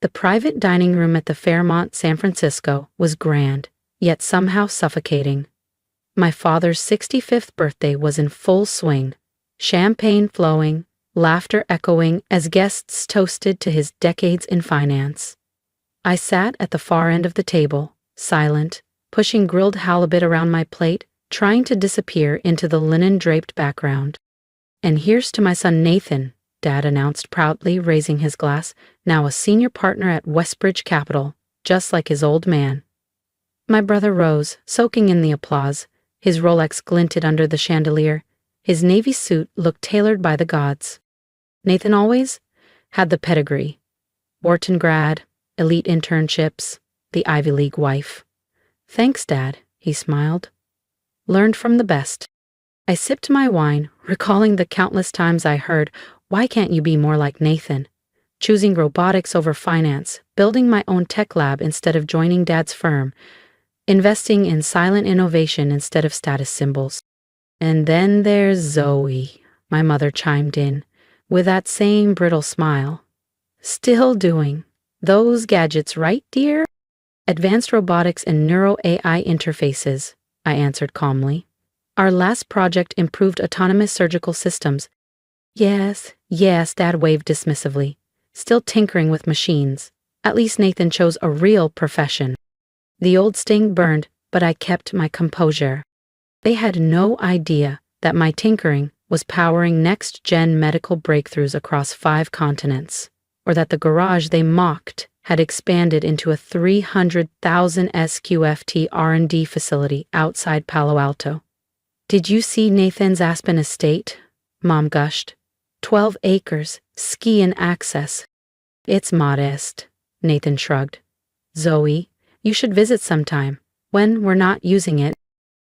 The private dining room at the Fairmont, San Francisco, was grand, yet somehow suffocating. My father's 65th birthday was in full swing, champagne flowing, laughter echoing as guests toasted to his decades in finance. I sat at the far end of the table, silent, pushing grilled halibut around my plate, trying to disappear into the linen-draped background. "And here's to my son Nathan," Dad announced proudly, raising his glass, "now a senior partner at Westbridge Capital, just like his old man." My brother rose, soaking in the applause. His Rolex glinted under the chandelier. His navy suit looked tailored by the gods. Nathan always had the pedigree. Wharton grad, elite internships, the Ivy League wife. "Thanks, Dad," he smiled. "Learned from the best." I sipped my wine, recalling the countless times I heard, "Why can't you be more like Nathan?" Choosing robotics over finance, building my own tech lab instead of joining Dad's firm, investing in silent innovation instead of status symbols. "And then there's Zoe," my mother chimed in, with that same brittle smile. "Still doing those gadgets, right, dear?" "Advanced robotics and neuro-AI interfaces," I answered calmly. "Our last project improved autonomous surgical systems." Yes, Dad waved dismissively. "Still tinkering with machines. At least Nathan chose a real profession." The old sting burned, but I kept my composure. They had no idea that my tinkering was powering next-gen medical breakthroughs across 5 continents, or that the garage they mocked had expanded into a 300,000 SQFT R&D facility outside Palo Alto. "Did you see Nathan's Aspen estate?" Mom gushed. 12 acres, ski and access. "It's modest," Nathan shrugged. "Zoe, you should visit sometime, when we're not using it."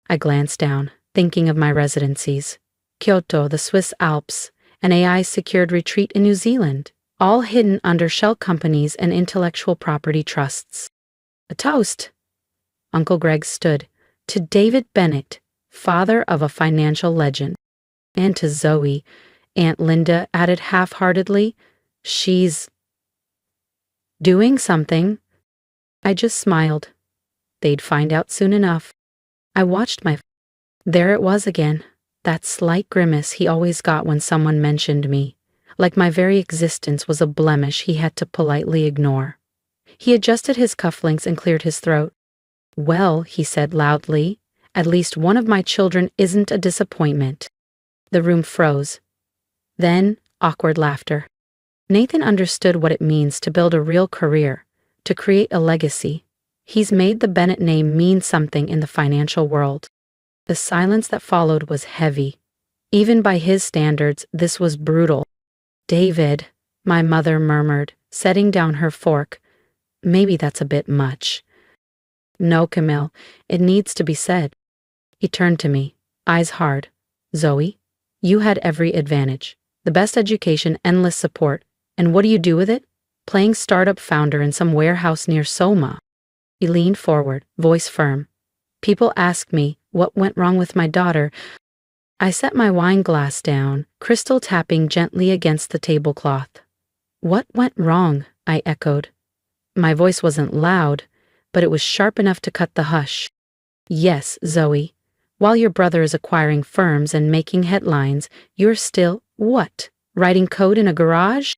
I glanced down, thinking of my residencies. Kyoto, the Swiss Alps, an AI-secured retreat in New Zealand, all hidden under shell companies and intellectual property trusts. "A toast," Uncle Greg stood, "to David Bennett, father of a financial legend." "And to Zoe," Aunt Linda added half-heartedly. "She's doing something." I just smiled. They'd find out soon enough. I watched There it was again, that slight grimace he always got when someone mentioned me, like my very existence was a blemish he had to politely ignore. He adjusted his cufflinks and cleared his throat. "Well," he said loudly, "at least one of my children isn't a disappointment." The room froze. Then, awkward laughter. Nathan understood what it means to build a real career, to create a legacy. He's made the Bennett name mean something in the financial world. The silence that followed was heavy. Even by his standards, this was brutal. "David," my mother murmured, setting down her fork. "Maybe that's a bit much." "No, Camille, it needs to be said." He turned to me, eyes hard. "Zoe, you had every advantage. The best education, endless support. And what do you do with it? Playing startup founder in some warehouse near Soma." He leaned forward, voice firm. "People ask me what went wrong with my daughter." I set my wine glass down, crystal tapping gently against the tablecloth. "What went wrong?" I echoed. My voice wasn't loud, but it was sharp enough to cut the hush. "Yes, Zoe. While your brother is acquiring firms and making headlines, you're still, what, writing code in a garage?"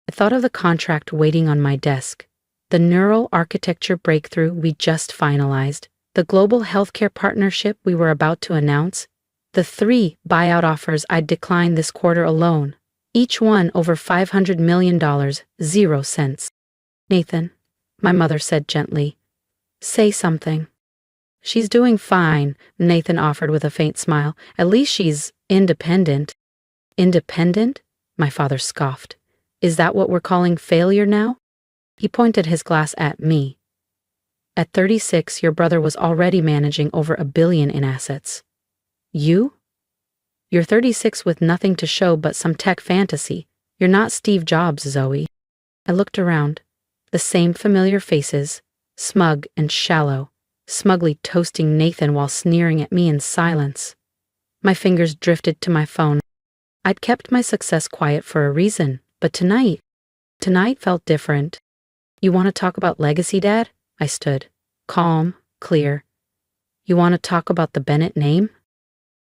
I thought of the contract waiting on my desk, the neural architecture breakthrough we just finalized, the global healthcare partnership we were about to announce, the 3 buyout offers I'd declined this quarter alone, each one over $500 million, 0 cents. "Nathan," my mother said gently, "say something." "She's doing fine," Nathan offered with a faint smile. "At least she's independent." "Independent?" my father scoffed. "Is that what we're calling failure now?" He pointed his glass at me. "At 36, your brother was already managing over $1 billion in assets. You? You're 36 with nothing to show but some tech fantasy. You're not Steve Jobs, Zoe." I looked around. The same familiar faces, smug and shallow, smugly toasting Nathan while sneering at me in silence. My fingers drifted to my phone. I'd kept my success quiet for a reason, but tonight felt different. You want to talk about legacy, Dad? I stood, calm, clear. You want to talk about the Bennett name?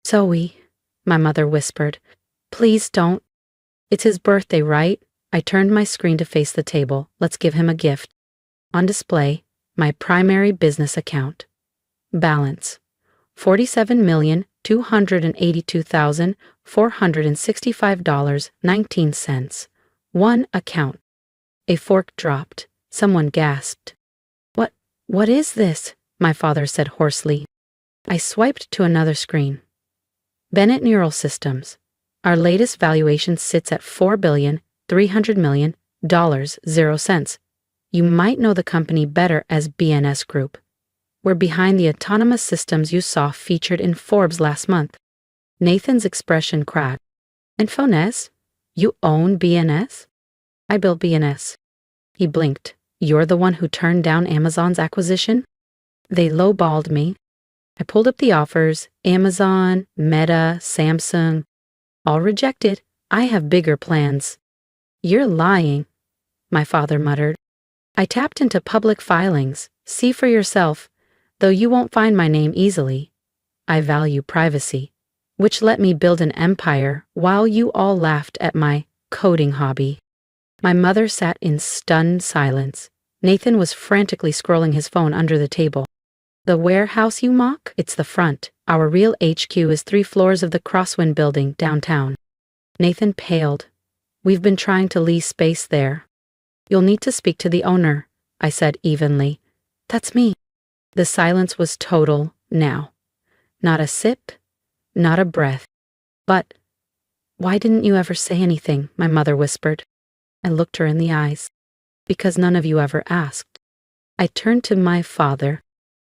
Zoe, my mother whispered. Please don't. It's his birthday, right? I turned my screen to face the table. Let's give him a gift. On display, my primary business account. Balance: $47,282,465.19. One account. A fork dropped. Someone gasped. What is this? My father said hoarsely. I swiped to another screen. Bennett Neural Systems. Our latest valuation sits at $4,300,000,000. You might know the company better as BNS Group. We're behind the autonomous systems you saw featured in Forbes last month. Nathan's expression cracked. And Fonez? You own BNS? I built BNS. He blinked. You're the one who turned down Amazon's acquisition? They lowballed me. I pulled up the offers. Amazon, Meta, Samsung. All rejected. I have bigger plans. You're lying, my father muttered. I tapped into public filings. See for yourself. Though you won't find my name easily. I value privacy, which let me build an empire while you all laughed at my coding hobby. My mother sat in stunned silence. Nathan was frantically scrolling his phone under the table. The warehouse you mock? It's the front. Our real HQ is 3 floors of the Crosswind building downtown. Nathan paled. We've been trying to lease space there. You'll need to speak to the owner, I said evenly. That's me. The silence was total now. Not a sip, not a breath. But why didn't you ever say anything? My mother whispered. I looked her in the eyes. Because none of you ever asked. I turned to my father.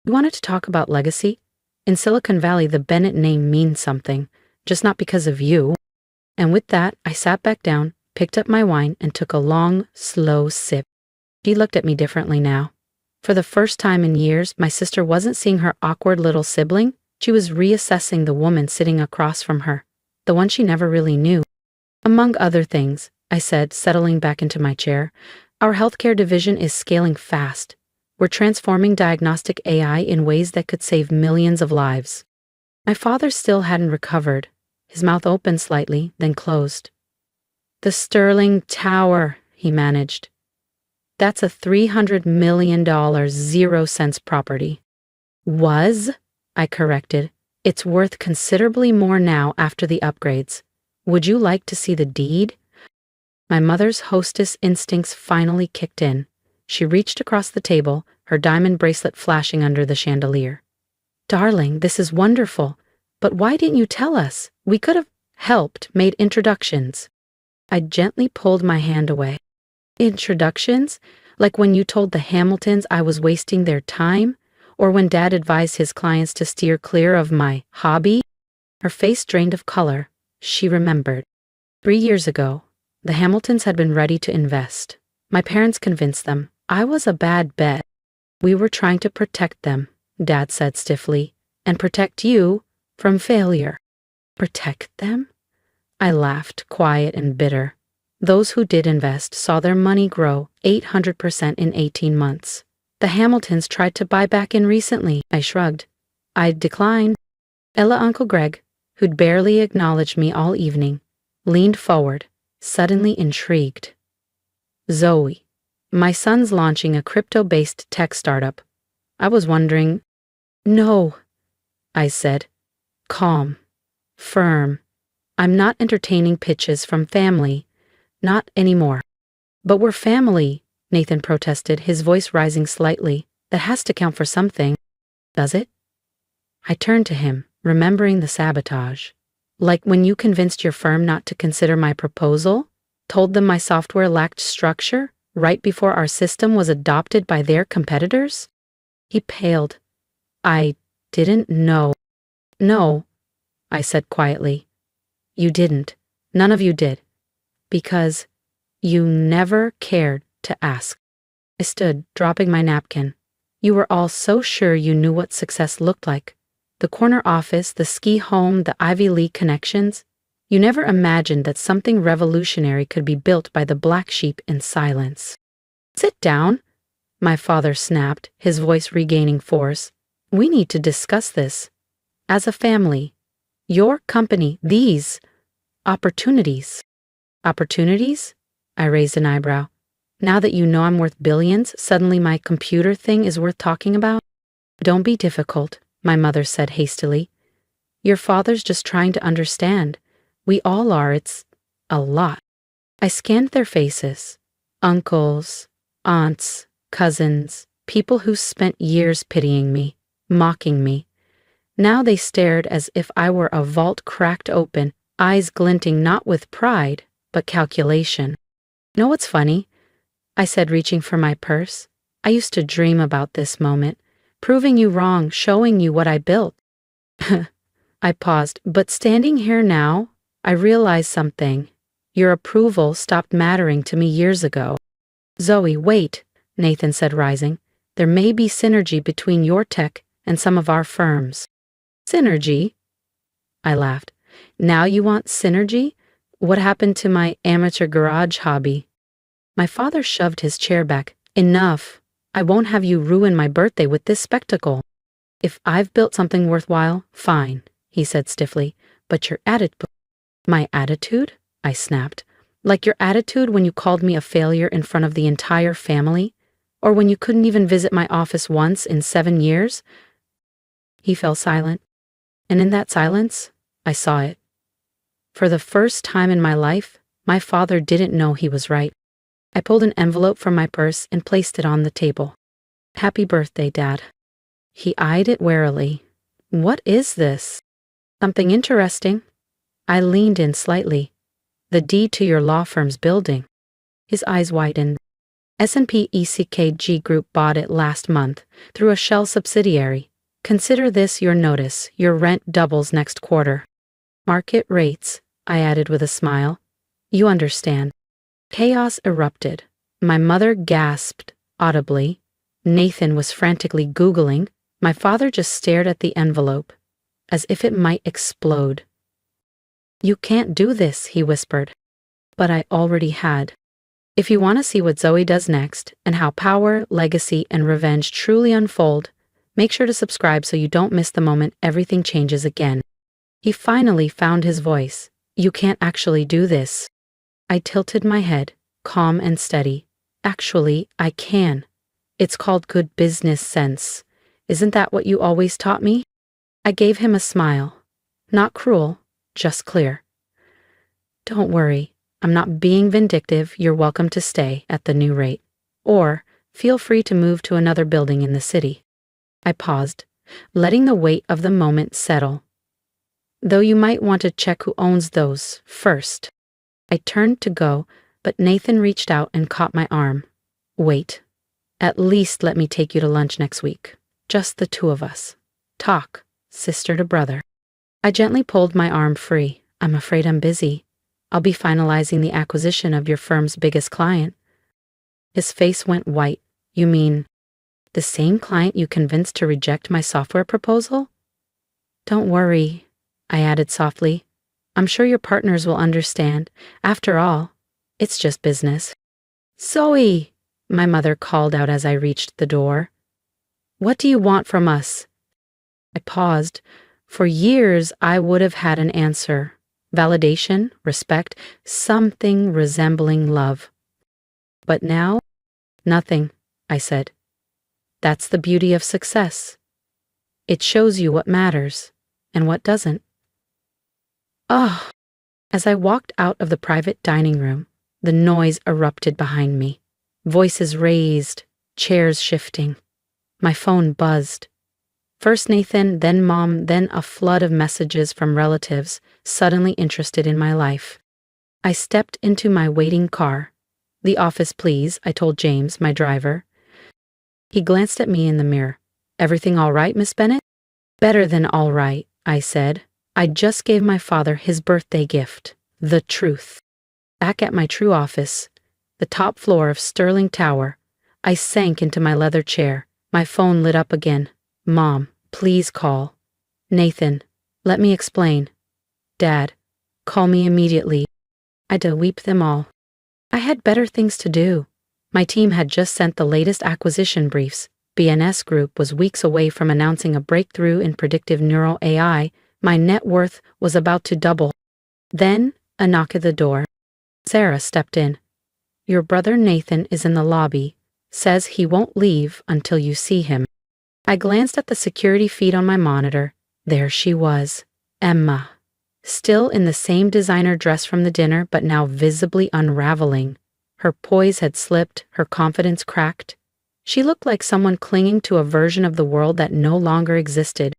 You wanted to talk about legacy? In Silicon Valley, the Bennett name means something, just not because of you. And with that, I sat back down, picked up my wine, and took a long, slow sip. She looked at me differently now. For the first time in years, my sister wasn't seeing her awkward little sibling. She was reassessing the woman sitting across from her, the one she never really knew. Among other things, I said, settling back into my chair, our healthcare division is scaling fast. We're transforming diagnostic AI in ways that could save millions of lives. My father still hadn't recovered. His mouth opened slightly, then closed. The Sterling Tower, he managed. That's a $300 million 0-cents property. Was, I corrected. It's worth considerably more now after the upgrades. Would you like to see the deed? My mother's hostess instincts finally kicked in. She reached across the table, her diamond bracelet flashing under the chandelier. Darling, this is wonderful. But why didn't you tell us? We could have helped, made introductions. I gently pulled my hand away. Introductions? Like when you told the Hamiltons I was wasting their time? Or when Dad advised his clients to steer clear of my hobby? Her face drained of color. She remembered. 3 years ago, the Hamiltons had been ready to invest. My parents convinced them. I was a bad bet. We were trying to protect them, Dad said stiffly, and protect you from failure. Protect them? I laughed, quiet and bitter. Those who did invest saw their money grow 800% in 18 months. The Hamiltons tried to buy back in recently. I shrugged. I declined. Ella Uncle Greg, who'd barely acknowledged me all evening, leaned forward, suddenly intrigued. Zoe, my son's launching a crypto-based tech startup. I was wondering. No, I said, calm, firm. I'm not entertaining pitches from family. Not anymore. But we're family, Nathan protested, his voice rising slightly. That has to count for something. Does it? I turned to him, remembering the sabotage. Like when you convinced your firm not to consider my proposal? Told them my software lacked structure right before our system was adopted by their competitors? He paled. I didn't know. No, I said quietly. You didn't. None of you did. Because you never cared to ask. I stood, dropping my napkin. You were all so sure you knew what success looked like. The corner office, the ski home, the Ivy League connections. You never imagined that something revolutionary could be built by the black sheep in silence. Sit down, my father snapped, his voice regaining force. We need to discuss this. As a family. Your company, these opportunities. Opportunities? I raised an eyebrow. Now that you know I'm worth billions, suddenly my computer thing is worth talking about? Don't be difficult, my mother said hastily. Your father's just trying to understand. We all are, it's a lot. I scanned their faces. Uncles, aunts, cousins, people who spent years pitying me, mocking me. Now they stared as if I were a vault cracked open, eyes glinting not with pride, but calculation. Know what's funny? I said, reaching for my purse. I used to dream about this moment, proving you wrong, showing you what I built. I paused, but standing here now, I realized something. Your approval stopped mattering to me years ago. Zoe, wait, Nathan said, rising. There may be synergy between your tech and some of our firms. Synergy? I laughed. Now you want synergy? What happened to my amateur garage hobby? My father shoved his chair back. Enough. I won't have you ruin my birthday with this spectacle. If I've built something worthwhile, fine, he said stiffly. But your attitude. My attitude? I snapped. Like your attitude when you called me a failure in front of the entire family? Or when you couldn't even visit my office once in 7 years? He fell silent. And in that silence, I saw it. For the first time in my life, my father didn't know he was right. I pulled an envelope from my purse and placed it on the table. Happy birthday, Dad. He eyed it warily. What is this? Something interesting. I leaned in slightly. The deed to your law firm's building. His eyes widened. S&P ECKG Group bought it last month through a shell subsidiary. Consider this your notice. Your rent doubles next quarter. Market rates, I added with a smile. You understand. Chaos erupted. My mother gasped audibly. Nathan was frantically Googling. My father just stared at the envelope, as if it might explode. You can't do this, he whispered. But I already had. If you want to see what Zoe does next, and how power, legacy, and revenge truly unfold, make sure to subscribe so you don't miss the moment everything changes again. He finally found his voice. You can't actually do this. I tilted my head, calm and steady. Actually, I can. It's called good business sense. Isn't that what you always taught me? I gave him a smile. Not cruel, just clear. Don't worry, I'm not being vindictive. You're welcome to stay at the new rate. Or, feel free to move to another building in the city. I paused, letting the weight of the moment settle. Though you might want to check who owns those first. I turned to go, but Nathan reached out and caught my arm. Wait. At least let me take you to lunch next week. Just the two of us. Talk, sister to brother. I gently pulled my arm free. I'm afraid I'm busy. I'll be finalizing the acquisition of your firm's biggest client. His face went white. You mean the same client you convinced to reject my software proposal? Don't worry, I added softly. I'm sure your partners will understand. After all, it's just business. Zoe, my mother called out as I reached the door. What do you want from us? I paused. For years, I would have had an answer. Validation, respect, something resembling love. But now, nothing, I said. That's the beauty of success. It shows you what matters and what doesn't. Oh, as I walked out of the private dining room, the noise erupted behind me. Voices raised, chairs shifting. My phone buzzed. First Nathan, then Mom, then a flood of messages from relatives suddenly interested in my life. I stepped into my waiting car. The office, please, I told James, my driver. He glanced at me in the mirror. Everything all right, Miss Bennett? Better than all right, I said. I just gave my father his birthday gift, the truth. Back at my true office, the top floor of Sterling Tower, I sank into my leather chair. My phone lit up again. Mom, please call. Nathan, let me explain. Dad, call me immediately. I had to weep them all. I had better things to do. My team had just sent the latest acquisition briefs. BNS Group was weeks away from announcing a breakthrough in predictive neural AI. My net worth was about to double. Then, a knock at the door. Sarah stepped in. "Your brother Nathan is in the lobby. Says he won't leave until you see him." I glanced at the security feed on my monitor. There she was, Emma. Still in the same designer dress from the dinner, but now visibly unraveling. Her poise had slipped, her confidence cracked. She looked like someone clinging to a version of the world that no longer existed.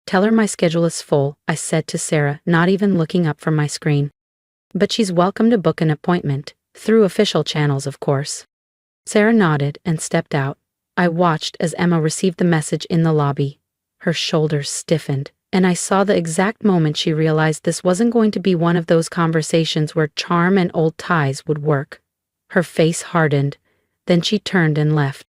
"Tell her my schedule is full," I said to Sarah, not even looking up from my screen. "But she's welcome to book an appointment, through official channels, of course." Sarah nodded and stepped out. I watched as Emma received the message in the lobby. Her shoulders stiffened, and I saw the exact moment she realized this wasn't going to be one of those conversations where charm and old ties would work. Her face hardened, then she turned and left.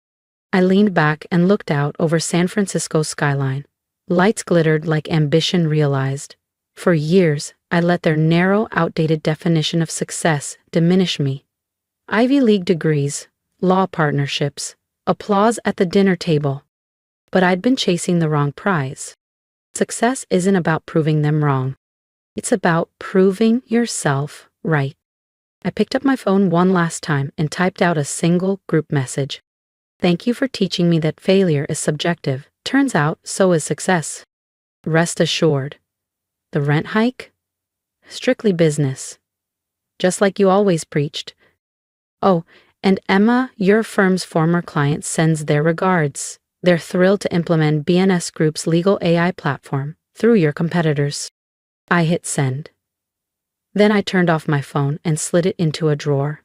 I leaned back and looked out over San Francisco's skyline. Lights glittered like ambition realized. For years, I let their narrow, outdated definition of success diminish me. Ivy League degrees, law partnerships, applause at the dinner table. But I'd been chasing the wrong prize. Success isn't about proving them wrong. It's about proving yourself right. I picked up my phone one last time and typed out a single group message. "Thank you for teaching me that failure is subjective. Turns out, so is success. Rest assured. The rent hike? Strictly business. Just like you always preached. Oh, and Emma, your firm's former client, sends their regards. They're thrilled to implement BNS Group's legal AI platform through your competitors." I hit send. Then I turned off my phone and slid it into a drawer.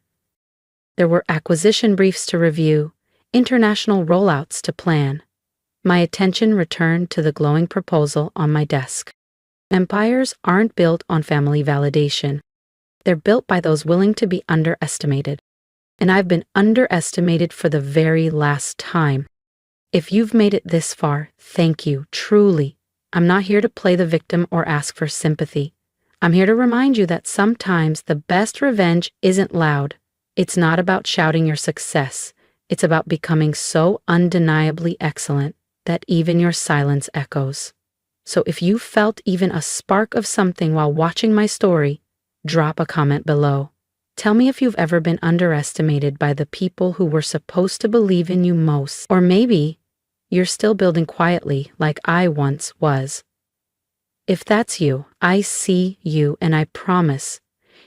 There were acquisition briefs to review, international rollouts to plan. My attention returned to the glowing proposal on my desk. Empires aren't built on family validation. They're built by those willing to be underestimated. And I've been underestimated for the very last time. If you've made it this far, thank you, truly. I'm not here to play the victim or ask for sympathy. I'm here to remind you that sometimes the best revenge isn't loud. It's not about shouting your success. It's about becoming so undeniably excellent that even your silence echoes. So if you felt even a spark of something while watching my story, drop a comment below. Tell me if you've ever been underestimated by the people who were supposed to believe in you most. Or maybe you're still building quietly like I once was. If that's you, I see you, and I promise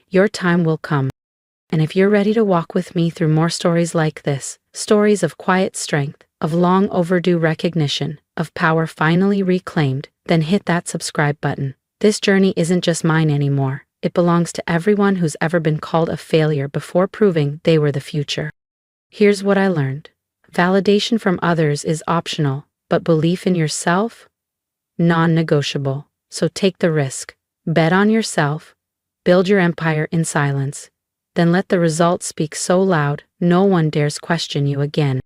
your time will come. And if you're ready to walk with me through more stories like this, stories of quiet strength, of long overdue recognition, of power finally reclaimed, then hit that subscribe button. This journey isn't just mine anymore. It belongs to everyone who's ever been called a failure before proving they were the future. Here's what I learned. Validation from others is optional, but belief in yourself? Non-negotiable. So take the risk. Bet on yourself. Build your empire in silence. Then let the results speak so loud, no one dares question you again.